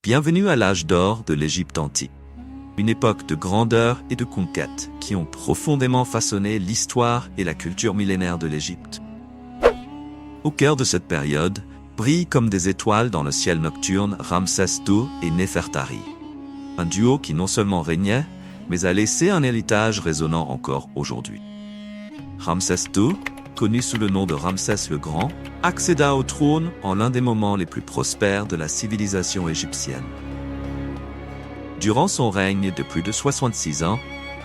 Bienvenue à l'âge d'or de l'Égypte antique. Une époque de grandeur et de conquête qui ont profondément façonné l'histoire et la culture millénaire de l'Égypte. Au cœur de cette période, brillent comme des étoiles dans le ciel nocturne Ramsès II et Néfertari. Un duo qui non seulement régnait, mais a laissé un héritage résonnant encore aujourd'hui. Ramsès II, connu sous le nom de Ramsès le Grand, accéda au trône en l'un des moments les plus prospères de la civilisation égyptienne. Durant son règne de plus de 66 ans,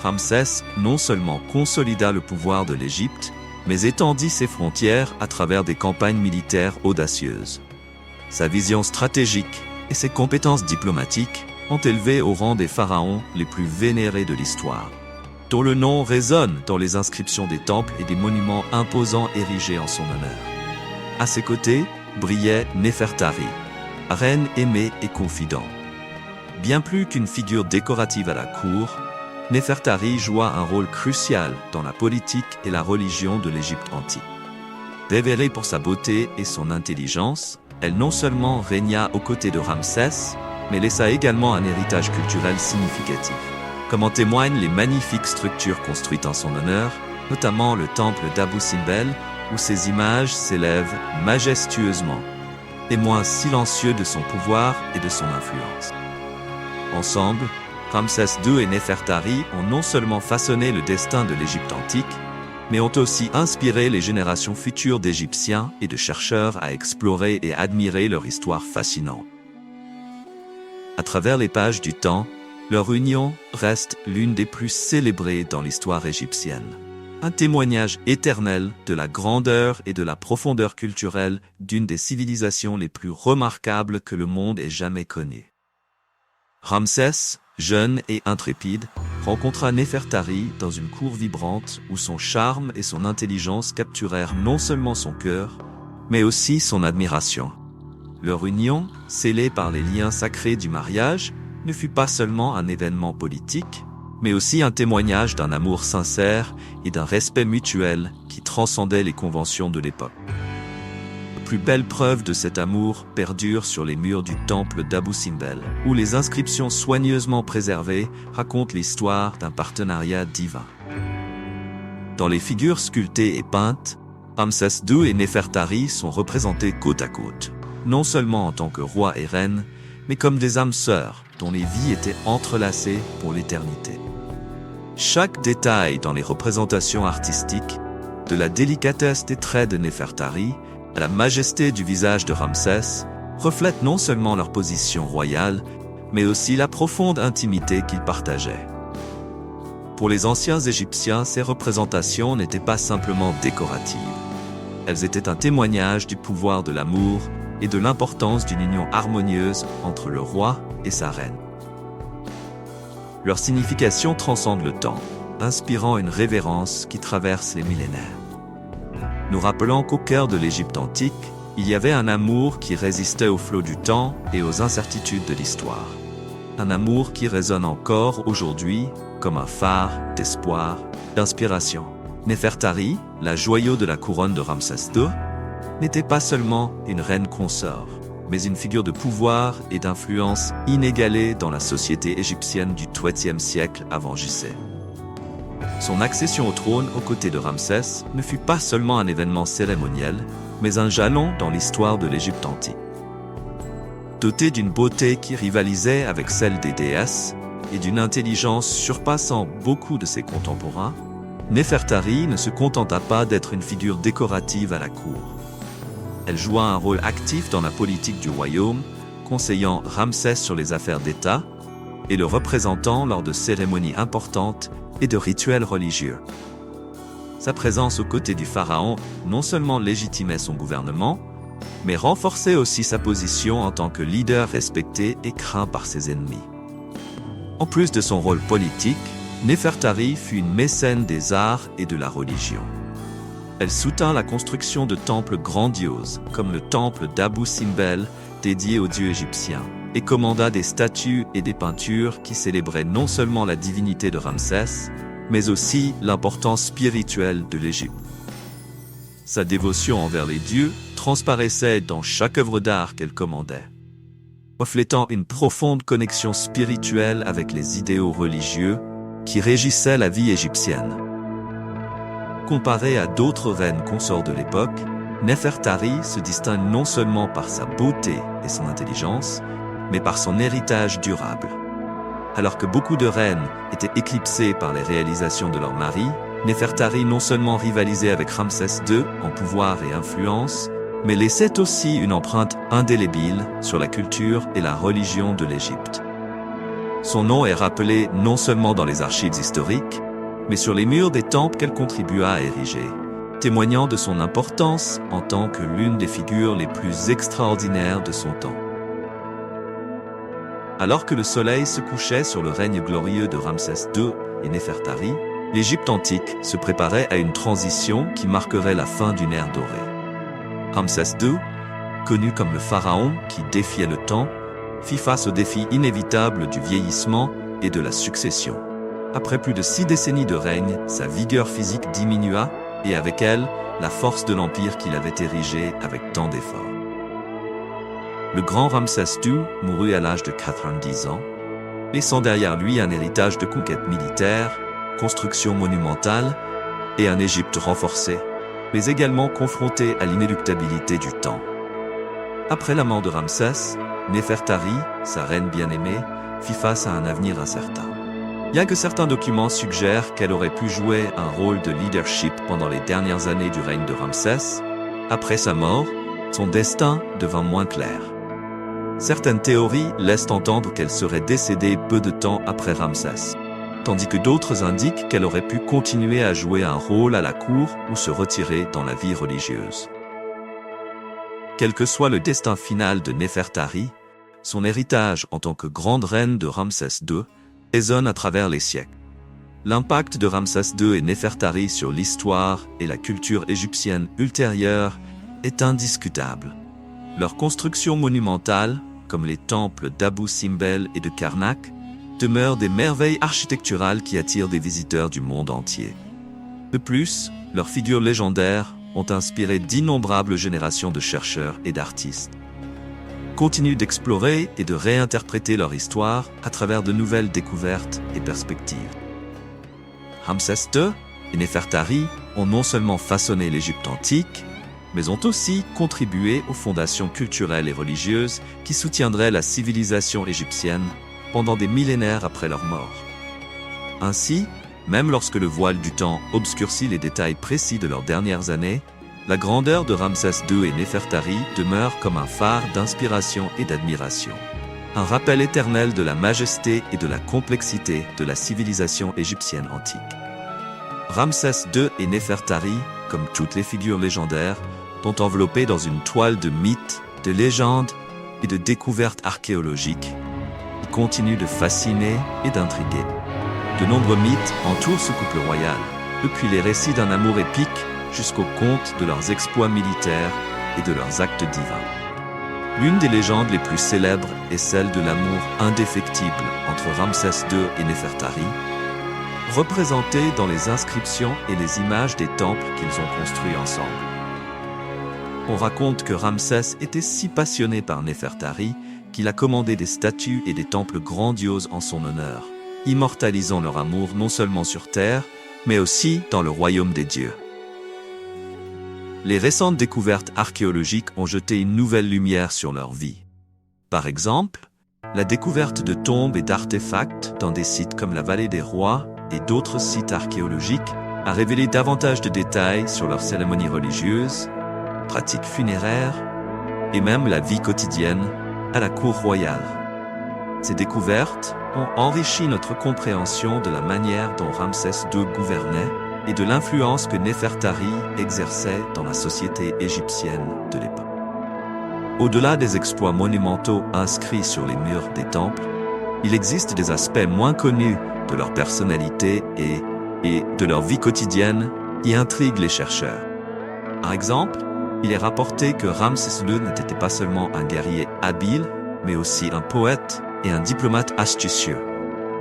Ramsès non seulement consolida le pouvoir de l'Égypte, mais étendit ses frontières à travers des campagnes militaires audacieuses. Sa vision stratégique et ses compétences diplomatiques ont élevé au rang des pharaons les plus vénérés de l'histoire, dont le nom résonne dans les inscriptions des temples et des monuments imposants érigés en son honneur. À ses côtés, brillait Néfertari, reine aimée et confident. Bien plus qu'une figure décorative à la cour, Néfertari joua un rôle crucial dans la politique et la religion de l'Égypte antique. Révérée pour sa beauté et son intelligence, elle non seulement régna aux côtés de Ramsès, mais laissa également un héritage culturel significatif, comme en témoignent les magnifiques structures construites en son honneur, notamment le temple d'Abou Simbel, où ses images s'élèvent majestueusement, témoins silencieux de son pouvoir et de son influence. Ensemble, Ramsès II et Néfertari ont non seulement façonné le destin de l'Égypte antique, mais ont aussi inspiré les générations futures d'Égyptiens et de chercheurs à explorer et admirer leur histoire fascinante. À travers les pages du temps, leur union reste l'une des plus célébrées dans l'histoire égyptienne. Un témoignage éternel de la grandeur et de la profondeur culturelle d'une des civilisations les plus remarquables que le monde ait jamais connues. Ramsès, jeune et intrépide, rencontra Néfertari dans une cour vibrante où son charme et son intelligence capturèrent non seulement son cœur, mais aussi son admiration. Leur union, scellée par les liens sacrés du mariage, ne fut pas seulement un événement politique, mais aussi un témoignage d'un amour sincère et d'un respect mutuel qui transcendait les conventions de l'époque. La plus belle preuve de cet amour perdure sur les murs du temple d'Abou Simbel, où les inscriptions soigneusement préservées racontent l'histoire d'un partenariat divin. Dans les figures sculptées et peintes, Ramsès II et Néfertari sont représentés côte à côte, non seulement en tant que roi et reine, mais comme des âmes sœurs dont les vies étaient entrelacées pour l'éternité. Chaque détail dans les représentations artistiques, de la délicatesse des traits de Néfertari à la majesté du visage de Ramsès, reflète non seulement leur position royale, mais aussi la profonde intimité qu'ils partageaient. Pour les anciens Égyptiens, ces représentations n'étaient pas simplement décoratives. Elles étaient un témoignage du pouvoir de l'amour et de l'importance d'une union harmonieuse entre le roi et sa reine. Leur signification transcende le temps, inspirant une révérence qui traverse les millénaires. Nous rappelant qu'au cœur de l'Égypte antique, il y avait un amour qui résistait au flot du temps et aux incertitudes de l'histoire. Un amour qui résonne encore aujourd'hui comme un phare d'espoir, d'inspiration. Néfertari, la joyau de la couronne de Ramsès II, n'était pas seulement une reine consort, mais une figure de pouvoir et d'influence inégalée dans la société égyptienne du XIIe siècle avant J.C. Son accession au trône aux côtés de Ramsès ne fut pas seulement un événement cérémoniel, mais un jalon dans l'histoire de l'Égypte antique. Doté d'une beauté qui rivalisait avec celle des déesses et d'une intelligence surpassant beaucoup de ses contemporains, Néfertari ne se contenta pas d'être une figure décorative à la cour. Elle joua un rôle actif dans la politique du royaume, conseillant Ramsès sur les affaires d'État et le représentant lors de cérémonies importantes et de rituels religieux. Sa présence aux côtés du pharaon non seulement légitimait son gouvernement, mais renforçait aussi sa position en tant que leader respecté et craint par ses ennemis. En plus de son rôle politique, Néfertari fut une mécène des arts et de la religion. Elle soutint la construction de temples grandioses, comme le temple d'Abou Simbel, dédié aux dieux égyptiens, et commanda des statues et des peintures qui célébraient non seulement la divinité de Ramsès, mais aussi l'importance spirituelle de l'Égypte. Sa dévotion envers les dieux transparaissait dans chaque œuvre d'art qu'elle commandait. reflétant une profonde connexion spirituelle avec les idéaux religieux qui régissaient la vie égyptienne. Comparée à d'autres reines consorts de l'époque, Néfertari se distingue non seulement par sa beauté et son intelligence, mais par son héritage durable. Alors que beaucoup de reines étaient éclipsées par les réalisations de leur mari, Néfertari non seulement rivalisait avec Ramsès II en pouvoir et influence, mais laissait aussi une empreinte indélébile sur la culture et la religion de l'Égypte. Son nom est rappelé non seulement dans les archives historiques, mais sur les murs des temples qu'elle contribua à ériger, témoignant de son importance en tant que l'une des figures les plus extraordinaires de son temps. Alors que le soleil se couchait sur le règne glorieux de Ramsès II et Néfertari, l'Égypte antique se préparait à une transition qui marquerait la fin d'une ère dorée. Ramsès II, connu comme le pharaon qui défiait le temps, fit face au défi inévitable du vieillissement et de la succession. Après plus de 6 décennies de règne, sa vigueur physique diminua et avec elle, la force de l'empire qu'il avait érigé avec tant d'efforts. Le grand Ramsès II mourut à l'âge de 90 ans, laissant derrière lui un héritage de conquêtes militaires, constructions monumentales et un Égypte renforcée, mais également confronté à l'inéluctabilité du temps. Après la mort de Ramsès, Néfertari, sa reine bien-aimée, fit face à un avenir incertain. Bien que certains documents suggèrent qu'elle aurait pu jouer un rôle de leadership pendant les dernières années du règne de Ramsès, après sa mort, son destin devint moins clair. Certaines théories laissent entendre qu'elle serait décédée peu de temps après Ramsès, tandis que d'autres indiquent qu'elle aurait pu continuer à jouer un rôle à la cour ou se retirer dans la vie religieuse. Quel que soit le destin final de Néfertari, son héritage en tant que grande reine de Ramsès II résonne à travers les siècles. L'impact de Ramsès II et Néfertari sur l'histoire et la culture égyptienne ultérieure est indiscutable. Leurs constructions monumentales, comme les temples d'Abou Simbel et de Karnak, demeurent des merveilles architecturales qui attirent des visiteurs du monde entier. De plus, leurs figures légendaires ont inspiré d'innombrables générations de chercheurs et d'artistes. Continuent d'explorer et de réinterpréter leur histoire à travers de nouvelles découvertes et perspectives. Ramsès II et Néfertari ont non seulement façonné l'Égypte antique, mais ont aussi contribué aux fondations culturelles et religieuses qui soutiendraient la civilisation égyptienne pendant des millénaires après leur mort. Ainsi, même lorsque le voile du temps obscurcit les détails précis de leurs dernières années, la grandeur de Ramsès II et Néfertari demeure comme un phare d'inspiration et d'admiration. Un rappel éternel de la majesté et de la complexité de la civilisation égyptienne antique. Ramsès II et Néfertari, comme toutes les figures légendaires, sont enveloppés dans une toile de mythes, de légendes et de découvertes archéologiques qui continuent de fasciner et d'intriguer. De nombreux mythes entourent ce couple royal, depuis les récits d'un amour épique jusqu'aux contes de leurs exploits militaires et de leurs actes divins. L'une des légendes les plus célèbres est celle de l'amour indéfectible entre Ramsès II et Néfertari, représentée dans les inscriptions et les images des temples qu'ils ont construits ensemble. On raconte que Ramsès était si passionné par Néfertari qu'il a commandé des statues et des temples grandioses en son honneur, immortalisant leur amour non seulement sur terre, mais aussi dans le royaume des dieux. Les récentes découvertes archéologiques ont jeté une nouvelle lumière sur leur vie. Par exemple, la découverte de tombes et d'artefacts dans des sites comme la Vallée des Rois et d'autres sites archéologiques a révélé davantage de détails sur leurs cérémonies religieuses, pratiques funéraires et même la vie quotidienne à la cour royale. Ces découvertes ont enrichi notre compréhension de la manière dont Ramsès II gouvernait et de l'influence que Néfertari exerçait dans la société égyptienne de l'époque. Au-delà des exploits monumentaux inscrits sur les murs des temples, il existe des aspects moins connus de leur personnalité et de leur vie quotidienne qui intriguent les chercheurs. Par exemple, il est rapporté que Ramsès II n'était pas seulement un guerrier habile, mais aussi un poète et un diplomate astucieux,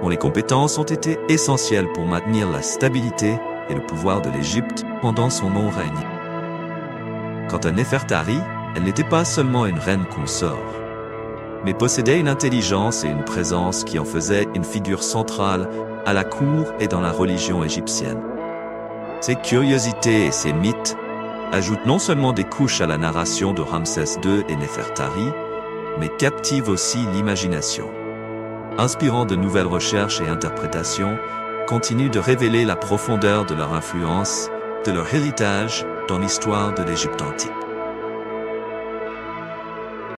dont les compétences ont été essentielles pour maintenir la stabilité et le pouvoir de l'Égypte pendant son long règne. Quant à Néfertari, elle n'était pas seulement une reine consort. mais possédait une intelligence et une présence qui en faisaient une figure centrale à la cour et dans la religion égyptienne. Ces curiosités et ces mythes ajoutent non seulement des couches à la narration de Ramsès II et Néfertari, mais captivent aussi l'imagination. Inspirant de nouvelles recherches et interprétations, continuent de révéler la profondeur de leur influence, de leur héritage dans l'histoire de l'Égypte antique.